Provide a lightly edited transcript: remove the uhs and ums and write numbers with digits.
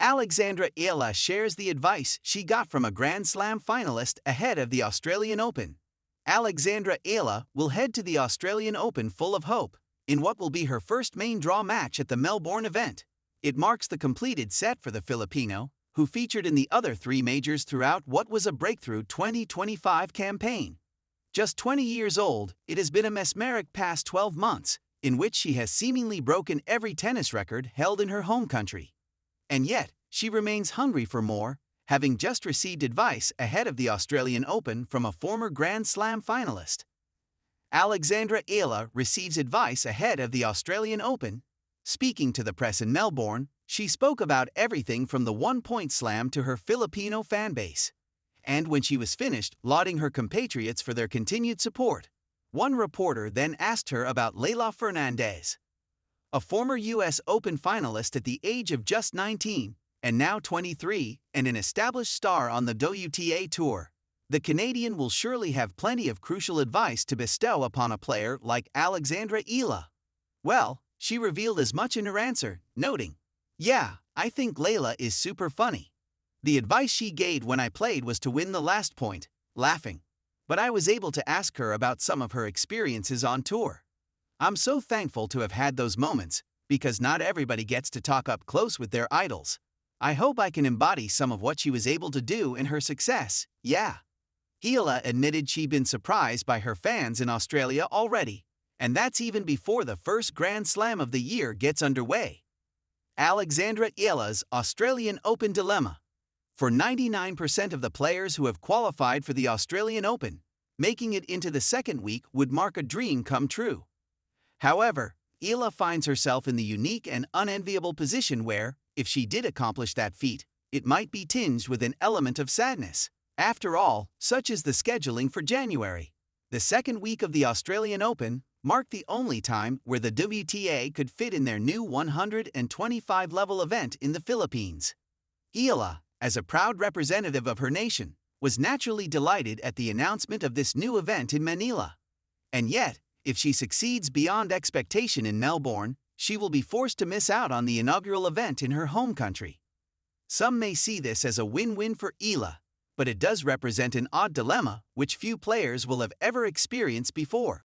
Alexandra Eala shares the advice she got from a Grand Slam finalist ahead of the Australian Open. Alexandra Eala will head to the Australian Open full of hope, in what will be her first main draw match at the Melbourne event. It marks the completed set for the Filipino, who featured in the other three majors throughout what was a breakthrough 2025 campaign. Just 20 years old, it has been a mesmeric past 12 months, in which she has seemingly broken every tennis record held in her home country. And yet, she remains hungry for more, having just received advice ahead of the Australian Open from a former Grand Slam finalist. Alexandra Eala receives advice ahead of the Australian Open. Speaking to the press in Melbourne, she spoke about everything from the one-point slam to her Filipino fanbase. And when she was finished, lauding her compatriots for their continued support. One reporter then asked her about Leylah Fernandez, a former U.S. Open finalist at the age of just 19, and now 23, and an established star on the WTA Tour. The Canadian will surely have plenty of crucial advice to bestow upon a player like Alexandra Eala. Well, she revealed as much in her answer, noting, "Yeah, I think Leylah is super funny. The advice she gave when I played was to win the last point," laughing. "But I was able to ask her about some of her experiences on tour. I'm so thankful to have had those moments, because not everybody gets to talk up close with their idols. I hope I can embody some of what she was able to do in her success, yeah." Eala admitted she'd been surprised by her fans in Australia already, and that's even before the first Grand Slam of the year gets underway. Alexandra Eala's Australian Open dilemma. For 99% of the players who have qualified for the Australian Open, making it into the second week would mark a dream come true. However, Eala finds herself in the unique and unenviable position where, if she did accomplish that feat, it might be tinged with an element of sadness. After all, such is the scheduling for January. The second week of the Australian Open marked the only time where the WTA could fit in their new 125-level event in the Philippines. Eala, as a proud representative of her nation, was naturally delighted at the announcement of this new event in Manila. And yet, if she succeeds beyond expectation in Melbourne, she will be forced to miss out on the inaugural event in her home country. Some may see this as a win-win for Eala, but it does represent an odd dilemma which few players will have ever experienced before.